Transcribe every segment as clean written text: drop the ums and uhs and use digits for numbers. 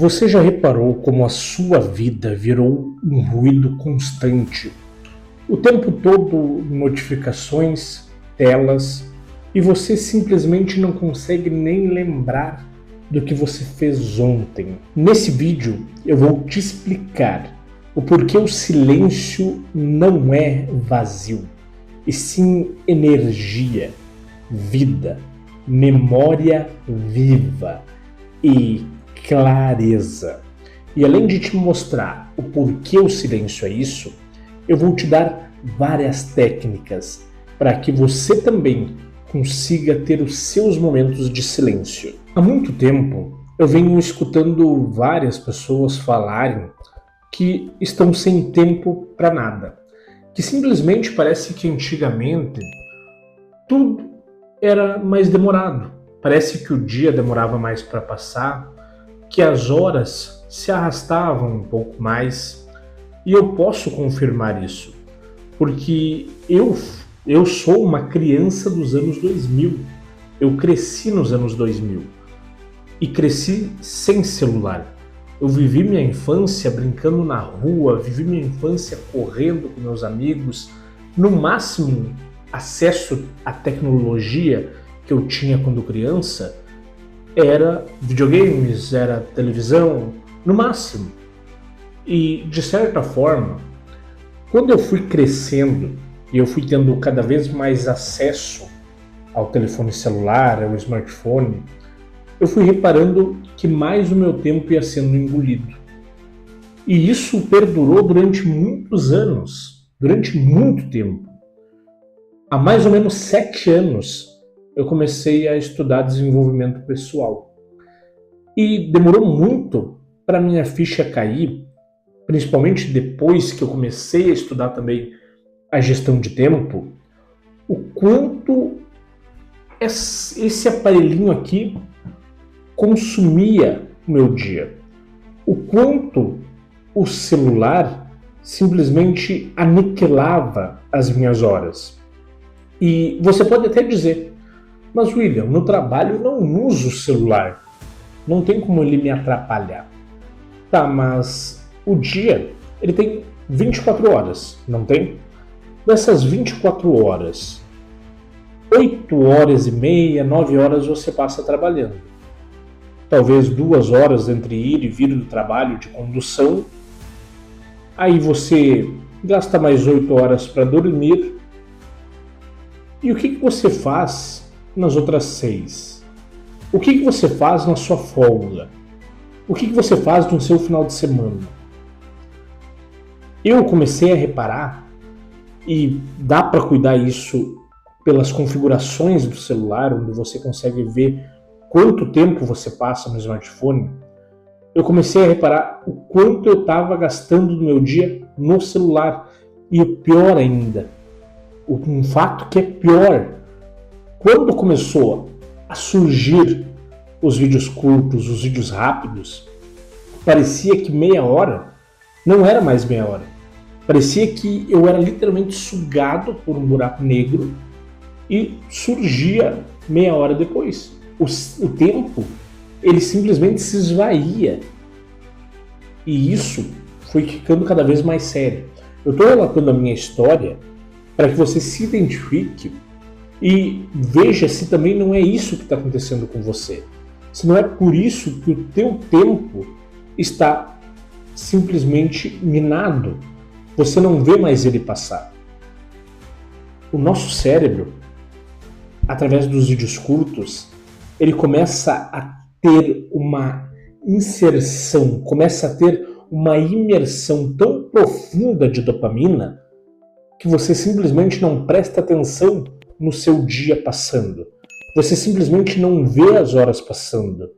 Você já reparou como a sua vida virou um ruído constante? O tempo todo notificações, telas, e você simplesmente não consegue nem lembrar do que você fez ontem. Nesse vídeo eu vou te explicar o porquê o silêncio não é vazio, e sim energia, vida, memória viva e clareza. E além de te mostrar o porquê o silêncio é isso, eu vou te dar várias técnicas para que você também consiga ter os seus momentos de silêncio. Há muito tempo eu venho escutando várias pessoas falarem que estão sem tempo para nada, que simplesmente parece que antigamente tudo era mais demorado. Parece que o dia demorava mais para passar, que as horas se arrastavam um pouco mais, e eu posso confirmar isso, porque eu sou uma criança dos anos 2000, eu cresci nos anos 2000, e cresci sem celular. Eu vivi minha infância brincando na rua, vivi minha infância correndo com meus amigos. No máximo, acesso à tecnologia que eu tinha quando criança era videogames, era televisão, no máximo. E, de certa forma, quando eu fui crescendo e eu fui tendo cada vez mais acesso ao telefone celular, ao smartphone, eu fui reparando que mais o meu tempo ia sendo engolido. E isso perdurou durante muitos anos, durante muito tempo. Há mais ou menos 7 anos, eu comecei a estudar desenvolvimento pessoal. E demorou muito para minha ficha cair, principalmente depois que eu comecei a estudar também a gestão de tempo, o quanto esse aparelhinho aqui consumia o meu dia. O quanto o celular simplesmente aniquilava as minhas horas. E você pode até dizer, mas William, no trabalho eu não uso o celular, não tem como ele me atrapalhar. Tá, mas o dia ele tem 24 horas, não tem? Dessas 24 horas, 8 horas e meia, 9 horas você passa trabalhando. Talvez 2 horas entre ir e vir do trabalho de condução. Aí você gasta mais 8 horas para dormir. E o que você faz nas outras 6? O que você faz na sua folga? O que você faz no seu final de semana? Eu comecei a reparar, e dá para cuidar isso pelas configurações do celular, onde você consegue ver quanto tempo você passa no smartphone. Eu comecei a reparar o quanto eu estava gastando do meu dia no celular. E o pior ainda, um fato que é pior, quando começou a surgir os vídeos curtos, os vídeos rápidos, parecia que meia hora não era mais meia hora. Parecia que eu era literalmente sugado por um buraco negro e surgia meia hora depois. O tempo, ele simplesmente se esvaía. E isso foi ficando cada vez mais sério. Eu estou relatando a minha história para que você se identifique e veja se também não é isso que está acontecendo com você. Se não é por isso que o teu tempo está simplesmente minado. Você não vê mais ele passar. O nosso cérebro, através dos vídeos curtos, ele começa a ter uma inserção, começa a ter uma imersão tão profunda de dopamina que você simplesmente não presta atenção no seu dia passando. Você simplesmente não vê as horas passando.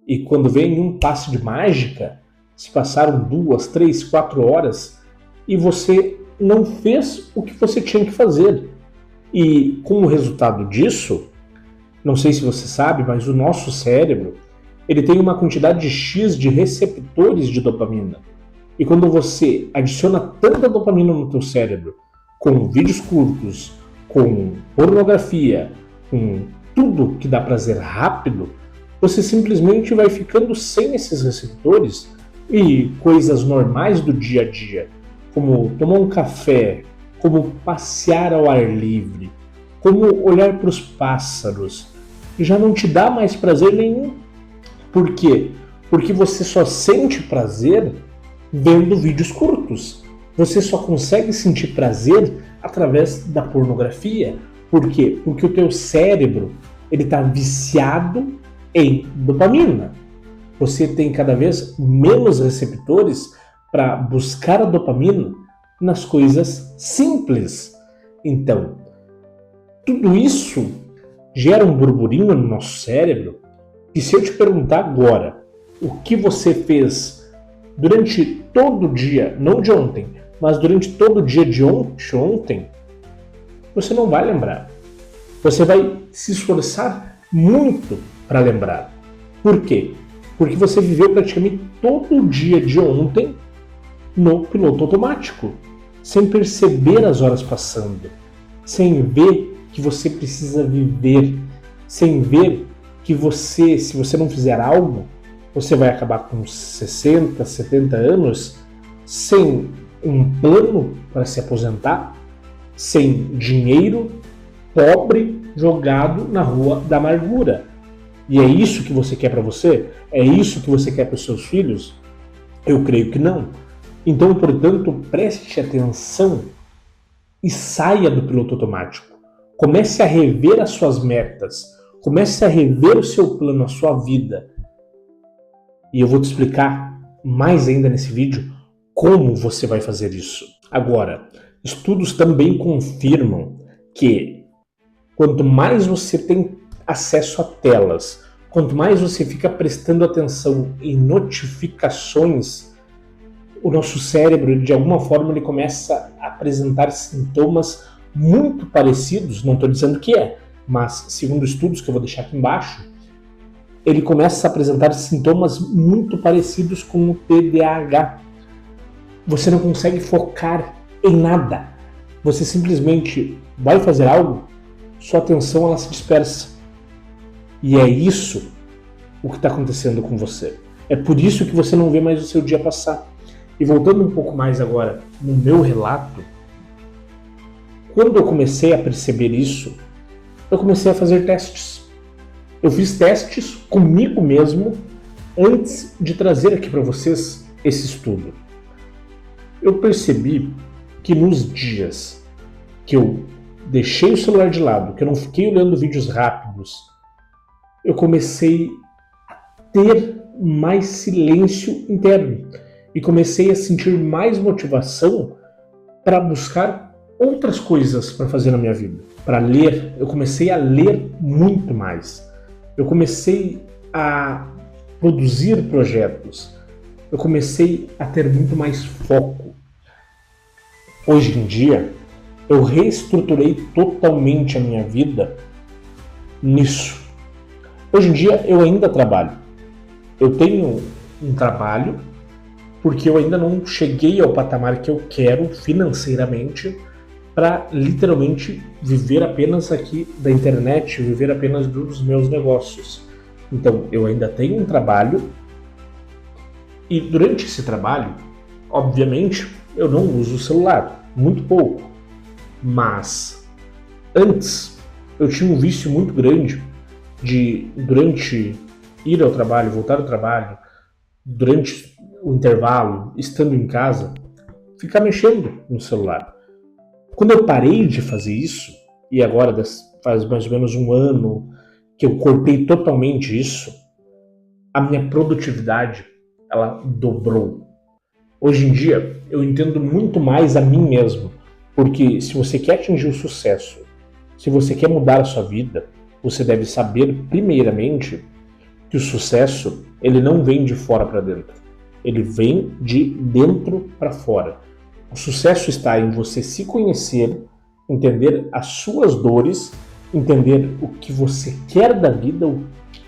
E quando vem um passe de mágica, se passaram 2, 3, 4 horas e você não fez o que você tinha que fazer. E como resultado disso, não sei se você sabe, mas o nosso cérebro ele tem uma quantidade X de receptores de dopamina. E quando você adiciona tanta dopamina no teu cérebro, com vídeos curtos, com pornografia, com tudo que dá prazer rápido, você simplesmente vai ficando sem esses receptores e coisas normais do dia a dia, como tomar um café, como passear ao ar livre, como olhar para os pássaros, já não te dá mais prazer nenhum. Por quê? Porque você só sente prazer vendo vídeos curtos. Você só consegue sentir prazer através da pornografia. Por quê? Porque o teu cérebro ele está viciado em dopamina. Você tem cada vez menos receptores para buscar a dopamina nas coisas simples. Então, tudo isso gera um burburinho no nosso cérebro e se eu te perguntar agora o que você fez durante todo o dia, não de ontem, mas durante todo o dia de ontem, você não vai lembrar. Você vai se esforçar muito para lembrar. Por quê? Porque você viveu praticamente todo o dia de ontem no piloto automático, sem perceber as horas passando, sem ver que você precisa viver, sem ver que você, se você não fizer algo, você vai acabar com 60, 70 anos sem um plano para se aposentar, sem dinheiro, pobre, jogado na rua da amargura. E é isso que você quer para você? É isso que você quer para os seus filhos? Eu creio que não. Então, portanto, preste atenção e saia do piloto automático. Comece a rever as suas metas. Comece a rever o seu plano, a sua vida. E eu vou te explicar mais ainda nesse vídeo como você vai fazer isso. Agora, estudos também confirmam que quanto mais você tem acesso a telas, quanto mais você fica prestando atenção em notificações, o nosso cérebro, de alguma forma, ele começa a apresentar sintomas muito parecidos, não estou dizendo que é, mas segundo estudos que eu vou deixar aqui embaixo, ele começa a apresentar sintomas muito parecidos com o TDAH. Você não consegue focar em nada. Você simplesmente vai fazer algo, sua atenção ela se dispersa. E é isso o que está acontecendo com você. É por isso que você não vê mais o seu dia passar. E voltando um pouco mais agora no meu relato, quando eu comecei a perceber isso, eu comecei a fazer testes. Eu fiz testes comigo mesmo antes de trazer aqui para vocês esse estudo. Eu percebi que nos dias que eu deixei o celular de lado, que eu não fiquei olhando vídeos rápidos, eu comecei a ter mais silêncio interno e comecei a sentir mais motivação para buscar outras coisas para fazer na minha vida. Para ler, eu comecei a ler muito mais. Eu comecei a produzir projetos. Eu comecei a ter muito mais foco. Hoje em dia, eu reestruturei totalmente a minha vida nisso. Hoje em dia, eu ainda trabalho. Eu tenho um trabalho porque eu ainda não cheguei ao patamar que eu quero financeiramente para literalmente viver apenas aqui da internet, viver apenas dos meus negócios. Então, eu ainda tenho um trabalho e durante esse trabalho, obviamente, eu não uso o celular, muito pouco. Mas antes, eu tinha um vício muito grande de, durante ir ao trabalho, voltar ao trabalho, durante o intervalo, estando em casa, ficar mexendo no celular. Quando eu parei de fazer isso, e agora faz mais ou menos um ano que eu cortei totalmente isso, a minha produtividade, ela dobrou. Hoje em dia, eu entendo muito mais a mim mesmo, porque se você quer atingir o sucesso, se você quer mudar a sua vida, você deve saber, primeiramente, que o sucesso, ele não vem de fora para dentro, ele vem de dentro para fora. O sucesso está em você se conhecer, entender as suas dores, entender o que você quer da vida,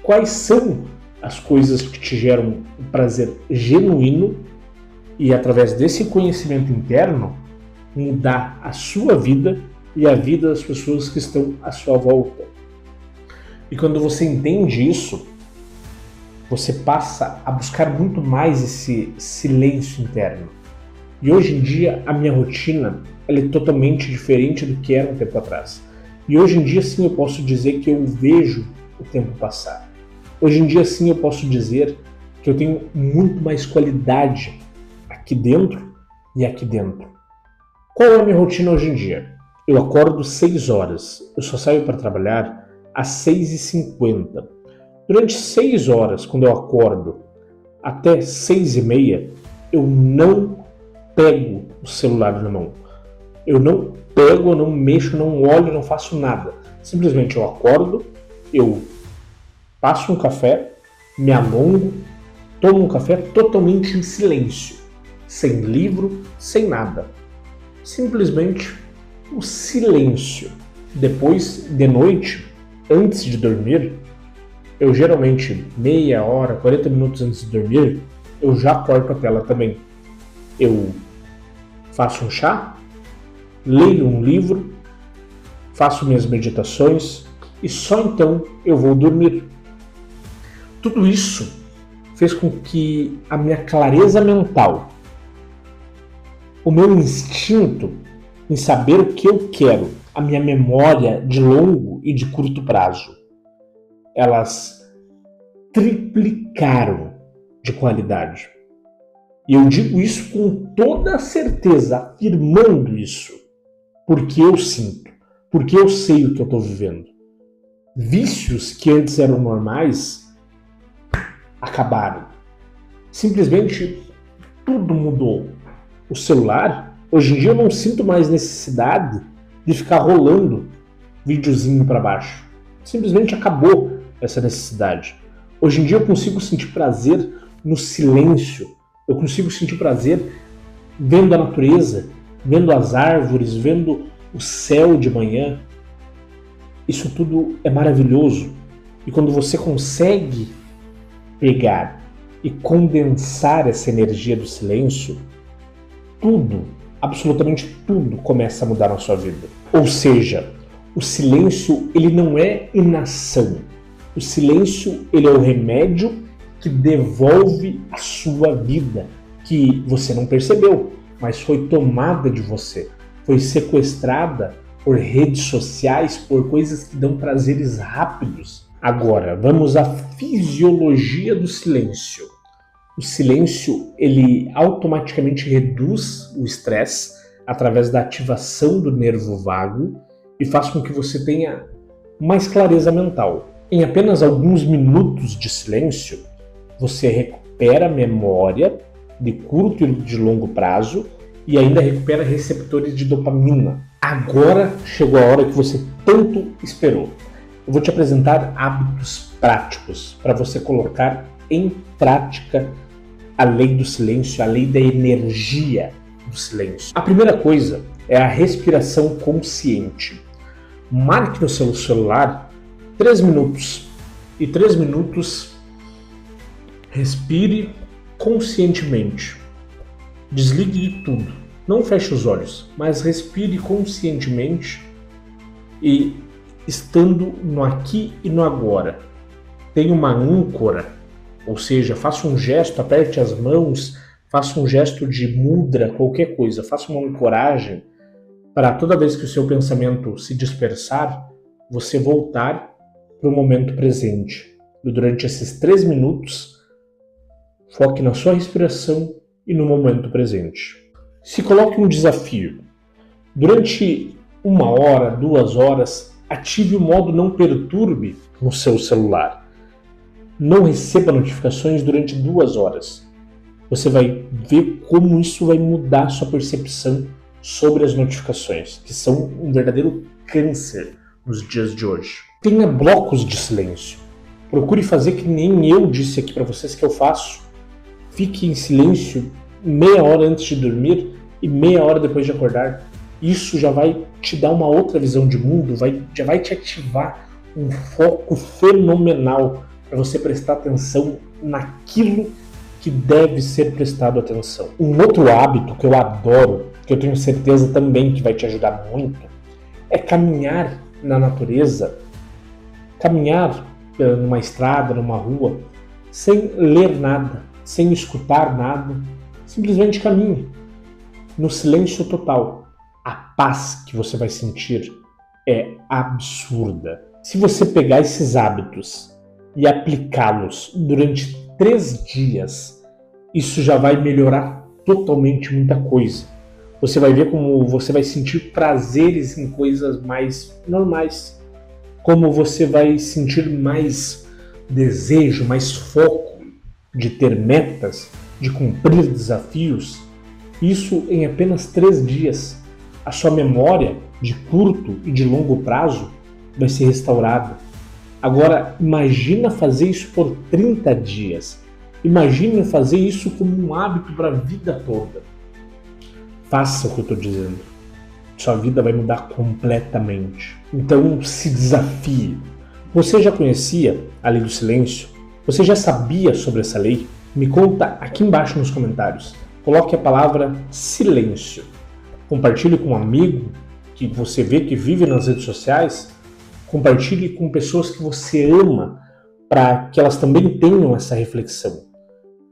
quais são as coisas que te geram um prazer genuíno e, através desse conhecimento interno, mudar a sua vida e a vida das pessoas que estão à sua volta. E quando você entende isso, você passa a buscar muito mais esse silêncio interno. E hoje em dia a minha rotina ela é totalmente diferente do que era um tempo atrás. E hoje em dia sim eu posso dizer que eu vejo o tempo passar. Hoje em dia sim eu posso dizer que eu tenho muito mais qualidade aqui dentro e aqui dentro. Qual é a minha rotina hoje em dia? Eu acordo 6 horas, eu só saio para trabalhar às 6h50. Durante 6 horas, quando eu acordo, até 6h30, eu não pego o celular na mão. Eu não pego, eu não mexo, não olho, não faço nada. Simplesmente eu acordo, eu passo um café, me alongo, tomo um café totalmente em silêncio, sem livro, sem nada. Simplesmente o silêncio. Depois, de noite, antes de dormir, eu geralmente, meia hora, 40 minutos antes de dormir, eu já corto a tela também. Eu faço um chá, leio um livro, faço minhas meditações e só então eu vou dormir. Tudo isso fez com que a minha clareza mental, o meu instinto em saber o que eu quero, a minha memória de longo e de curto prazo, elas triplicaram de qualidade. E eu digo isso com toda a certeza, afirmando isso, porque eu sinto, porque eu sei o que eu estou vivendo. Vícios que antes eram normais acabaram. Simplesmente tudo mudou. O celular, hoje em dia eu não sinto mais necessidade de ficar rolando videozinho para baixo. Simplesmente acabou essa necessidade. Hoje em dia eu consigo sentir prazer no silêncio. Eu consigo sentir prazer vendo a natureza, vendo as árvores, vendo o céu de manhã. Isso tudo é maravilhoso. E quando você consegue pegar e condensar essa energia do silêncio, tudo, absolutamente tudo começa a mudar na sua vida. Ou seja, o silêncio ele não é inação. O silêncio ele é o remédio que devolve a sua vida, que você não percebeu, mas foi tomada de você, foi sequestrada por redes sociais, por coisas que dão prazeres rápidos. Agora, vamos à fisiologia do silêncio. O silêncio, ele automaticamente reduz o estresse através da ativação do nervo vago e faz com que você tenha mais clareza mental. Em apenas alguns minutos de silêncio, você recupera a memória de curto e de longo prazo e ainda recupera receptores de dopamina. Agora chegou a hora que você tanto esperou. Eu vou te apresentar hábitos práticos para você colocar em prática a lei do silêncio, a lei da energia do silêncio. A primeira coisa é a respiração consciente. Marque no seu celular 3 minutos e 3 minutos respire conscientemente. Desligue de tudo. Não feche os olhos, mas respire conscientemente e estando no aqui e no agora. Tenha uma âncora, ou seja, faça um gesto, aperte as mãos, faça um gesto de mudra, qualquer coisa, faça uma ancoragem para toda vez que o seu pensamento se dispersar, você voltar para o momento presente. E durante esses 3 minutos, foque na sua respiração e no momento presente. Se coloque um desafio. Durante 1 hora, 2 horas, ative o modo não perturbe no seu celular. Não receba notificações durante 2 horas. Você vai ver como isso vai mudar a sua percepção sobre as notificações, que são um verdadeiro câncer nos dias de hoje. Tenha blocos de silêncio. Procure fazer que nem eu disse aqui para vocês que eu faço. Fique em silêncio meia hora antes de dormir e meia hora depois de acordar. Isso já vai te dar uma outra visão de mundo, já vai te ativar um foco fenomenal para você prestar atenção naquilo que deve ser prestado atenção. Um outro hábito que eu adoro, que eu tenho certeza também que vai te ajudar muito, é caminhar na natureza, caminhar numa estrada, numa rua, sem ler nada, sem escutar nada, simplesmente caminhe no silêncio total. A paz que você vai sentir é absurda. Se você pegar esses hábitos e aplicá-los durante 3 dias, isso já vai melhorar totalmente muita coisa. Você vai ver como você vai sentir prazeres em coisas mais normais, como você vai sentir mais desejo, mais foco de ter metas, de cumprir desafios. Isso em apenas 3 dias. A sua memória de curto e de longo prazo vai ser restaurada. Agora, imagina fazer isso por 30 dias. Imagina fazer isso como um hábito para a vida toda. Faça o que eu estou dizendo. Sua vida vai mudar completamente. Então, se desafie. Você já conhecia a Lei do Silêncio? Você já sabia sobre essa lei? Me conta aqui embaixo nos comentários. Coloque a palavra silêncio. Compartilhe com um amigo que você vê que vive nas redes sociais. Compartilhe com pessoas que você ama para que elas também tenham essa reflexão.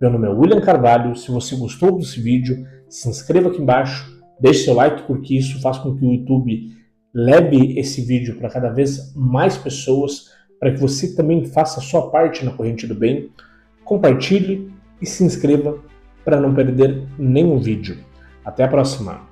Meu nome é William Carvalho. Se você gostou desse vídeo, se inscreva aqui embaixo, deixe seu like, porque isso faz com que o YouTube leve esse vídeo para cada vez mais pessoas, para que você também faça a sua parte na corrente do bem. Compartilhe e se inscreva para não perder nenhum vídeo. Até a próxima!